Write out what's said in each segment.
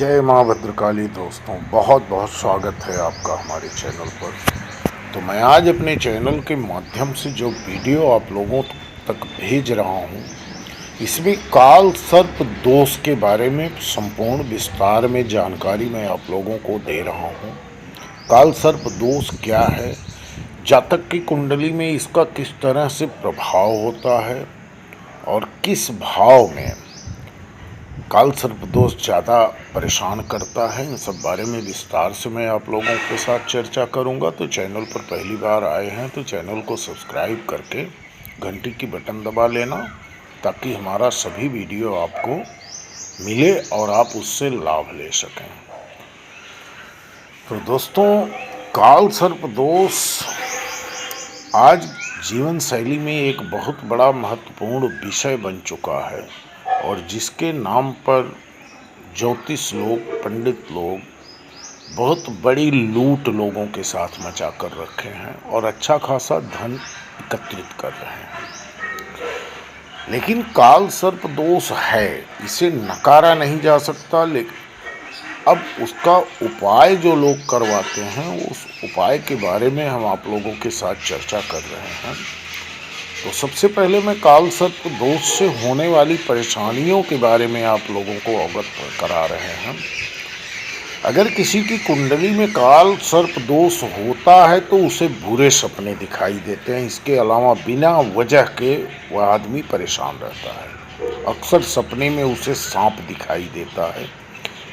जय माँ भद्रकाली। दोस्तों, बहुत बहुत स्वागत है आपका हमारे चैनल पर। तो मैं आज अपने चैनल के माध्यम से जो वीडियो आप लोगों तक भेज रहा हूँ, इसमें काल सर्प दोष के बारे में संपूर्ण विस्तार में जानकारी मैं आप लोगों को दे रहा हूँ। काल सर्प दोष क्या है, जातक की कुंडली में इसका किस तरह से प्रभाव होता है और किस भाव में काल सर्प दोष ज़्यादा परेशान करता है, इन सब बारे में विस्तार से मैं आप लोगों के साथ चर्चा करूंगा। तो चैनल पर पहली बार आए हैं तो चैनल को सब्सक्राइब करके घंटी की बटन दबा लेना, ताकि हमारा सभी वीडियो आपको मिले और आप उससे लाभ ले सकें। तो दोस्तों, काल सर्प दोष आज जीवन शैली में एक बहुत बड़ा महत्वपूर्ण विषय बन चुका है, और जिसके नाम पर ज्योतिष लोग, पंडित लोग बहुत बड़ी लूट लोगों के साथ मचा कर रखे हैं और अच्छा खासा धन एकत्रित कर रहे हैं। लेकिन काल सर्प दोष है, इसे नकारा नहीं जा सकता। लेकिन अब उसका उपाय जो लोग करवाते हैं, उस उपाय के बारे में हम आप लोगों के साथ चर्चा कर रहे हैं। तो सबसे पहले मैं काल सर्प दोष से होने वाली परेशानियों के बारे में आप लोगों को अवगत करा रहे हैं। अगर किसी की कुंडली में काल सर्प दोष होता है तो उसे बुरे सपने दिखाई देते हैं। इसके अलावा बिना वजह के वह आदमी परेशान रहता है। अक्सर सपने में उसे सांप दिखाई देता है।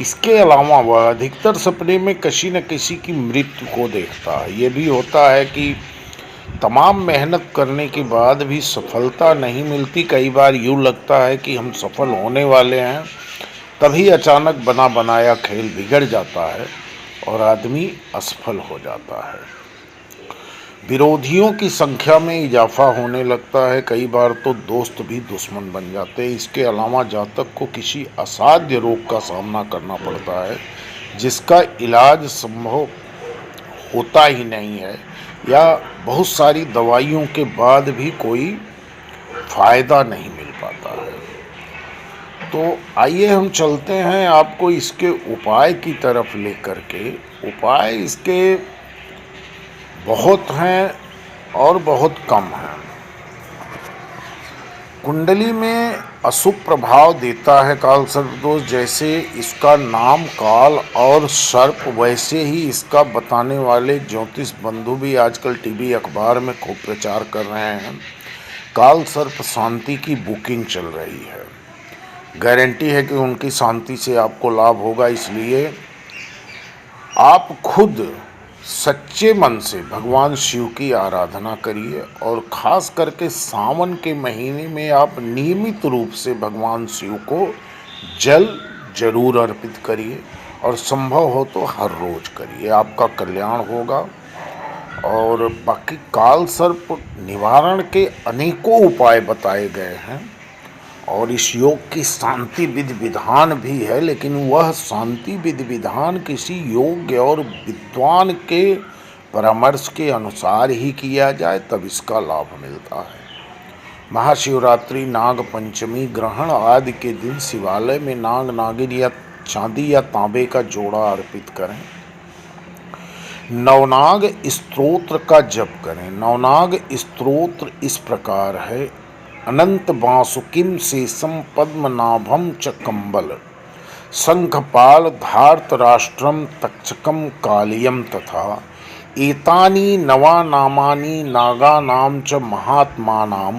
इसके अलावा वह अधिकतर सपने में किसी न किसी की मृत्यु को देखता है। ये भी होता है कि तमाम मेहनत करने के बाद भी सफलता नहीं मिलती। कई बार यूँ लगता है कि हम सफल होने वाले हैं, तभी अचानक बना बनाया खेल बिगड़ जाता है और आदमी असफल हो जाता है। विरोधियों की संख्या में इजाफा होने लगता है। कई बार तो दोस्त भी दुश्मन बन जाते हैं। इसके अलावा जातक को किसी असाध्य रोग का सामना करना पड़ता है, जिसका इलाज संभव होता ही नहीं है, या बहुत सारी दवाइयों के बाद भी कोई फ़ायदा नहीं मिल पाता है। तो आइए हम चलते हैं आपको इसके उपाय की तरफ लेकर के। उपाय इसके बहुत हैं और बहुत कम हैं। कुंडली में अशुभ प्रभाव देता है काल सर्प दोष। जैसे इसका नाम काल और सर्प, वैसे ही इसका बताने वाले ज्योतिष बंधु भी आजकल टीवी अखबार में खूब प्रचार कर रहे हैं। काल सर्प शांति की बुकिंग चल रही है। गारंटी है कि उनकी शांति से आपको लाभ होगा। इसलिए आप खुद सच्चे मन से भगवान शिव की आराधना करिए, और ख़ास करके सावन के महीने में आप नियमित रूप से भगवान शिव को जल जरूर अर्पित करिए, और संभव हो तो हर रोज़ करिए, आपका कल्याण होगा। और बाकी काल सर्प निवारण के अनेकों उपाय बताए गए हैं, और इस योग की शांति विधि विधान भी है। लेकिन वह शांति विधि विधान किसी योग्य और विद्वान के परामर्श के अनुसार ही किया जाए, तब इसका लाभ मिलता है। महाशिवरात्रि, नाग पंचमी, ग्रहण आदि के दिन शिवालय में नाग नागिन या चांदी या तांबे का जोड़ा अर्पित करें। नवनाग स्तोत्र का जप करें। नवनाग स्तोत्र इस प्रकार है: अनंत वासुकिम शेषम पद्मनाभम च कंबल शंखपाल धार्तराष्ट्रम तक्षकम कालियम तथा एतानि नवानामानि नागानां च महात्मानां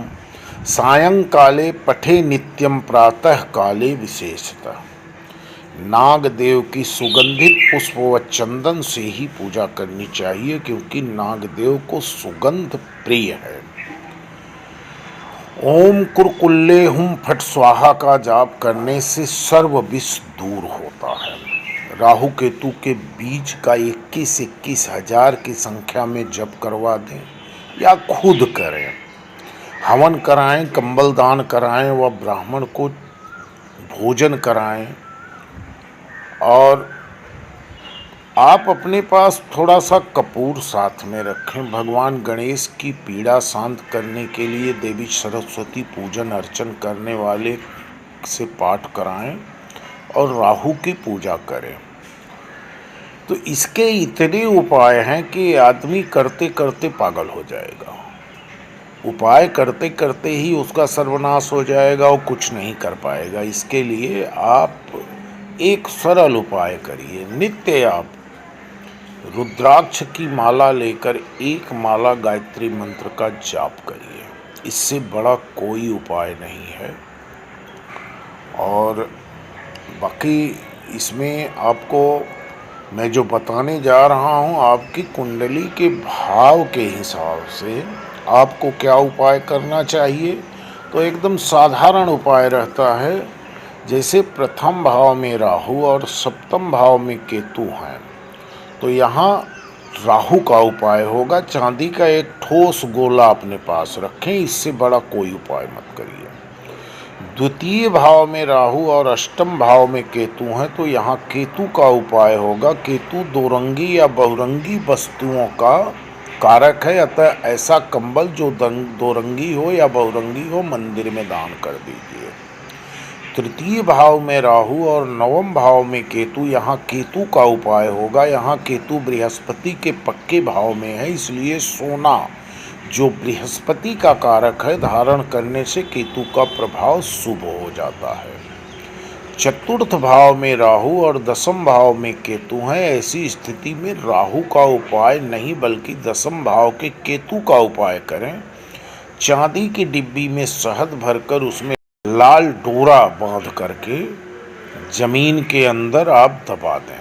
सायंकाले पठे नित्यम प्रातः काले विशेषतः। नागदेव की सुगंधित पुष्प व चंदन से ही पूजा करनी चाहिए, क्योंकि नागदेव को सुगंध प्रिय है। ओम कुरकुल्ले हुम फट स्वाहा का जाप करने से सर्व विष दूर होता है। राहु केतु के बीज का 21 हजार की संख्या में जप करवा दें या खुद करें। हवन कराएं, कंबल दान कराएं व ब्राह्मण को भोजन कराएं। और आप अपने पास थोड़ा सा कपूर साथ में रखें। भगवान गणेश की पीड़ा शांत करने के लिए देवी सरस्वती पूजन अर्चन करने वाले से पाठ कराएं, और राहु की पूजा करें। तो इसके इतने उपाय हैं कि आदमी करते करते पागल हो जाएगा। उपाय करते करते ही उसका सर्वनाश हो जाएगा और कुछ नहीं कर पाएगा। इसके लिए आप एक सरल उपाय करिए। नित्य आप रुद्राक्ष की माला लेकर एक माला गायत्री मंत्र का जाप करिए। इससे बड़ा कोई उपाय नहीं है। और बाकी इसमें आपको मैं जो बताने जा रहा हूँ, आपकी कुंडली के भाव के हिसाब से आपको क्या उपाय करना चाहिए। तो एकदम साधारण उपाय रहता है। जैसे प्रथम भाव में राहु और सप्तम भाव में केतु हैं, तो यहाँ राहु का उपाय होगा, चांदी का एक ठोस गोला अपने पास रखें। इससे बड़ा कोई उपाय मत करिए। द्वितीय भाव में राहु और अष्टम भाव में केतु हैं, तो यहाँ केतु का उपाय होगा। केतु दो रंगी या बहुरंगी वस्तुओं का कारक है, अतः ऐसा कंबल जो दो रंगी हो या बहुरंगी हो मंदिर में दान कर दीजिए। तृतीय भाव में राहु और नवम भाव में केतु, यहाँ केतु का उपाय होगा। यहाँ केतु बृहस्पति के पक्के भाव में है, इसलिए सोना जो बृहस्पति का कारक है धारण करने से केतु का प्रभाव शुभ हो जाता है। चतुर्थ भाव में राहु और दसम भाव में केतु हैं। ऐसी स्थिति में राहु का उपाय नहीं बल्कि दसम भाव के केतु का उपाय करें। चांदी की डिब्बी में शहद भरकर उसमें लाल डोरा बांध करके जमीन के अंदर आप दबा दें।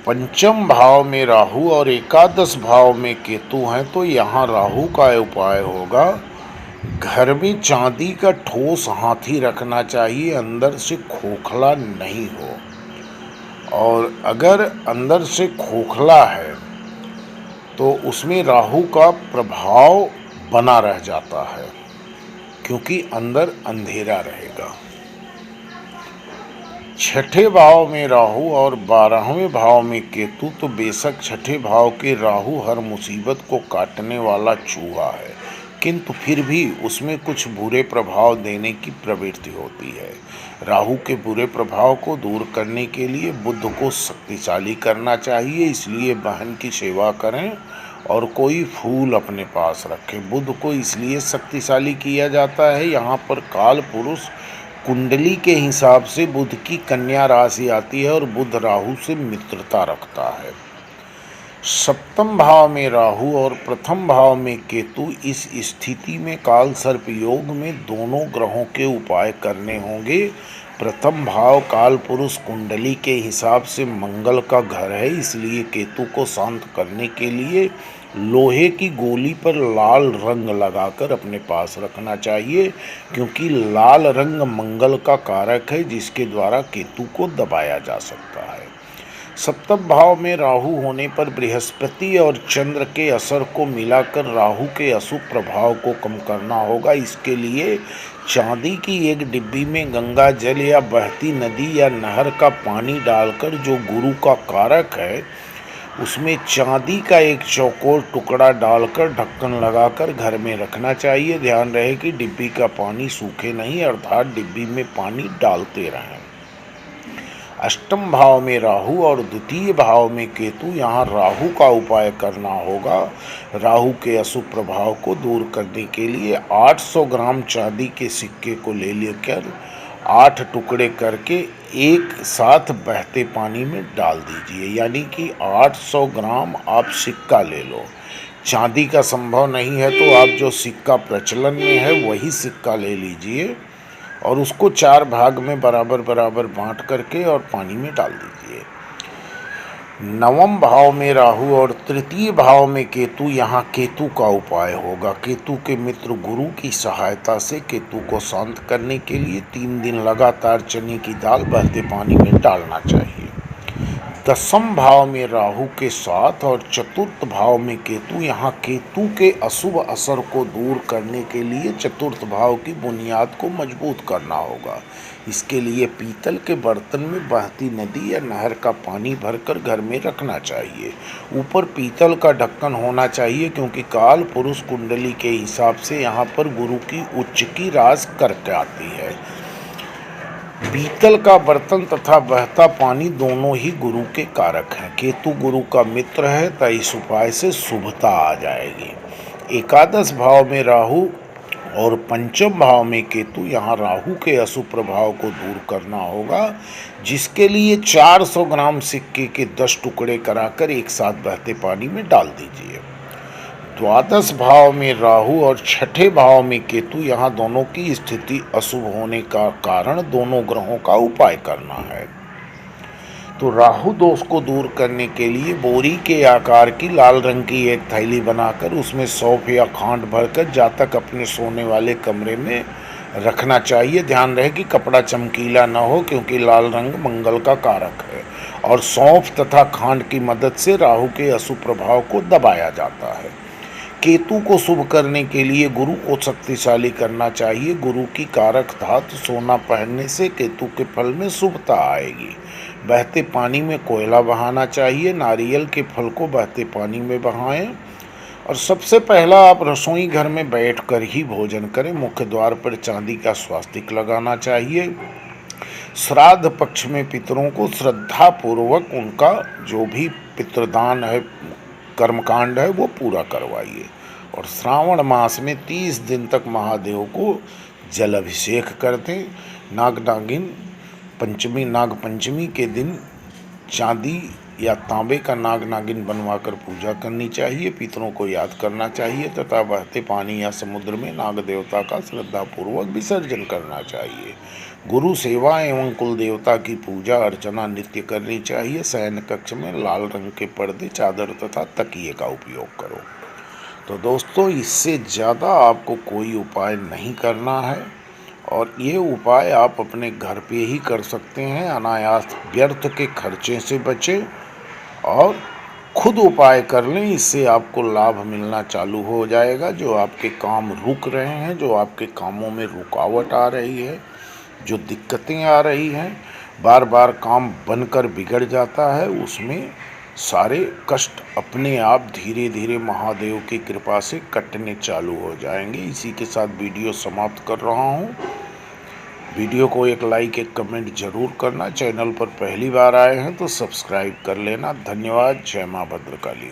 पंचम भाव में राहु और एकादश भाव में केतु हैं, तो यहाँ राहु का उपाय होगा। घर में चांदी का ठोस हाथी रखना चाहिए, अंदर से खोखला नहीं हो। और अगर अंदर से खोखला है तो उसमें राहु का प्रभाव बना रह जाता है, क्योंकि अंदर अंधेरा रहेगा। छठे भाव में राहु और 12वें भाव में केतु, तो बेशक छठे भाव के राहु हर मुसीबत को काटने वाला चूहा है, किंतु फिर भी उसमें कुछ बुरे प्रभाव देने की प्रवृत्ति होती है। राहु के बुरे प्रभाव को दूर करने के लिए बुध को शक्तिशाली करना चाहिए, इसलिए बहन की सेवा करें और कोई फूल अपने पास रखें। बुध को इसलिए शक्तिशाली किया जाता है, यहाँ पर काल पुरुष कुंडली के हिसाब से बुध की कन्या राशि आती है और बुध राहु से मित्रता रखता है। सप्तम भाव में राहु और प्रथम भाव में केतु, इस स्थिति में काल सर्प योग में दोनों ग्रहों के उपाय करने होंगे। प्रथम भाव काल पुरुष कुंडली के हिसाब से मंगल का घर है, इसलिए केतु को शांत करने के लिए लोहे की गोली पर लाल रंग लगाकर अपने पास रखना चाहिए, क्योंकि लाल रंग मंगल का कारक है, जिसके द्वारा केतु को दबाया जा सकता है। सप्तम भाव में राहु होने पर बृहस्पति और चंद्र के असर को मिलाकर राहु के अशुभ प्रभाव को कम करना होगा। इसके लिए चांदी की एक डिब्बी में गंगा जल या बहती नदी या नहर का पानी डालकर, जो गुरु का कारक है, उसमें चांदी का एक चौकोर टुकड़ा डालकर ढक्कन लगाकर घर में रखना चाहिए। ध्यान रहे कि डिब्बी का पानी सूखे नहीं, अर्थात डिब्बी में पानी डालते रहें। अष्टम भाव में राहु और द्वितीय भाव में केतु, यहाँ राहु का उपाय करना होगा। राहु के अशुभ प्रभाव को दूर करने के लिए 800 ग्राम चांदी के सिक्के को ले लेकर 8 टुकड़े करके एक साथ बहते पानी में डाल दीजिए। यानी कि 800 ग्राम आप सिक्का ले लो। चांदी का संभव नहीं है तो आप जो सिक्का प्रचलन में है वही सिक्का ले लीजिए और उसको 4 भाग में बराबर बराबर बांट करके और पानी में डाल दीजिए। नवम भाव में राहु और तृतीय भाव में केतु, यहाँ केतु का उपाय होगा। केतु के मित्र गुरु की सहायता से केतु को शांत करने के लिए 3 दिन लगातार चने की दाल बहते पानी में डालना चाहिए। दसम भाव में राहु के साथ और चतुर्थ भाव में केतु, यहाँ केतु के अशुभ असर को दूर करने के लिए चतुर्थ भाव की बुनियाद को मजबूत करना होगा। इसके लिए पीतल के बर्तन में बहती नदी या नहर का पानी भरकर घर में रखना चाहिए। ऊपर पीतल का ढक्कन होना चाहिए, क्योंकि काल पुरुष कुंडली के हिसाब से यहाँ पर गुरु की उच्च की राज करके आती है। पीतल का बर्तन तथा बहता पानी दोनों ही गुरु के कारक हैं। केतु गुरु का मित्र है, तो इस उपाय से शुभता आ जाएगी। एकादश भाव में राहु और पंचम भाव में केतु, यहाँ राहु के अशुभ प्रभाव को दूर करना होगा, जिसके लिए 400 ग्राम सिक्के के 10 टुकड़े कराकर एक साथ बहते पानी में डाल दीजिए। द्वादश भाव में राहु और छठे भाव में केतु, यहाँ दोनों की स्थिति अशुभ होने का कारण दोनों ग्रहों का उपाय करना है। तो राहु दोष को दूर करने के लिए बोरी के आकार की लाल रंग की एक थैली बनाकर उसमें सौंफ या खांड भरकर जातक अपने सोने वाले कमरे में रखना चाहिए। ध्यान रहे कि कपड़ा चमकीला न हो, क्योंकि लाल रंग मंगल का कारक है और सौंफ तथा खांड की मदद से राहु के अशुभ प्रभाव को दबाया जाता है। केतु को शुभ करने के लिए गुरु को शक्तिशाली करना चाहिए। गुरु की कारक धातु सोना पहनने से केतु के फल में शुभता आएगी। बहते पानी में कोयला बहाना चाहिए। नारियल के फल को बहते पानी में बहाएं और सबसे पहला आप रसोई घर में बैठकर ही भोजन करें। मुख्य द्वार पर चांदी का स्वास्तिक लगाना चाहिए। श्राद्ध पक्ष में पितरों को श्रद्धा पूर्वक उनका जो भी पितृदान है, कर्मकांड है, वो पूरा करवाइए। और श्रावण मास में 30 दिन तक महादेव को जल अभिषेक करते। नाग पंचमी के दिन चांदी या तांबे का नाग नागिन बनवाकर पूजा करनी चाहिए। पितरों को याद करना चाहिए तथा बहते पानी या समुद्र में नाग देवता का श्रद्धापूर्वक विसर्जन करना चाहिए। गुरु सेवा एवं कुल देवता की पूजा अर्चना नित्य करनी चाहिए। शयन कक्ष में लाल रंग के पर्दे, चादर तथा तकिए का उपयोग करो। तो दोस्तों, इससे ज़्यादा आपको कोई उपाय नहीं करना है और ये उपाय आप अपने घर पे ही कर सकते हैं। अनायास व्यर्थ के खर्चे से बचें और खुद उपाय कर लें। इससे आपको लाभ मिलना चालू हो जाएगा। जो आपके काम रुक रहे हैं, जो आपके कामों में रुकावट आ रही है, जो दिक्कतें आ रही हैं, बार बार काम बनकर बिगड़ जाता है, उसमें सारे कष्ट अपने आप धीरे धीरे महादेव की कृपा से कटने चालू हो जाएंगे। इसी के साथ वीडियो समाप्त कर रहा हूँ। वीडियो को एक लाइक, एक कमेंट जरूर करना। चैनल पर पहली बार आए हैं तो सब्सक्राइब कर लेना। धन्यवाद। जय मां भद्रकाली।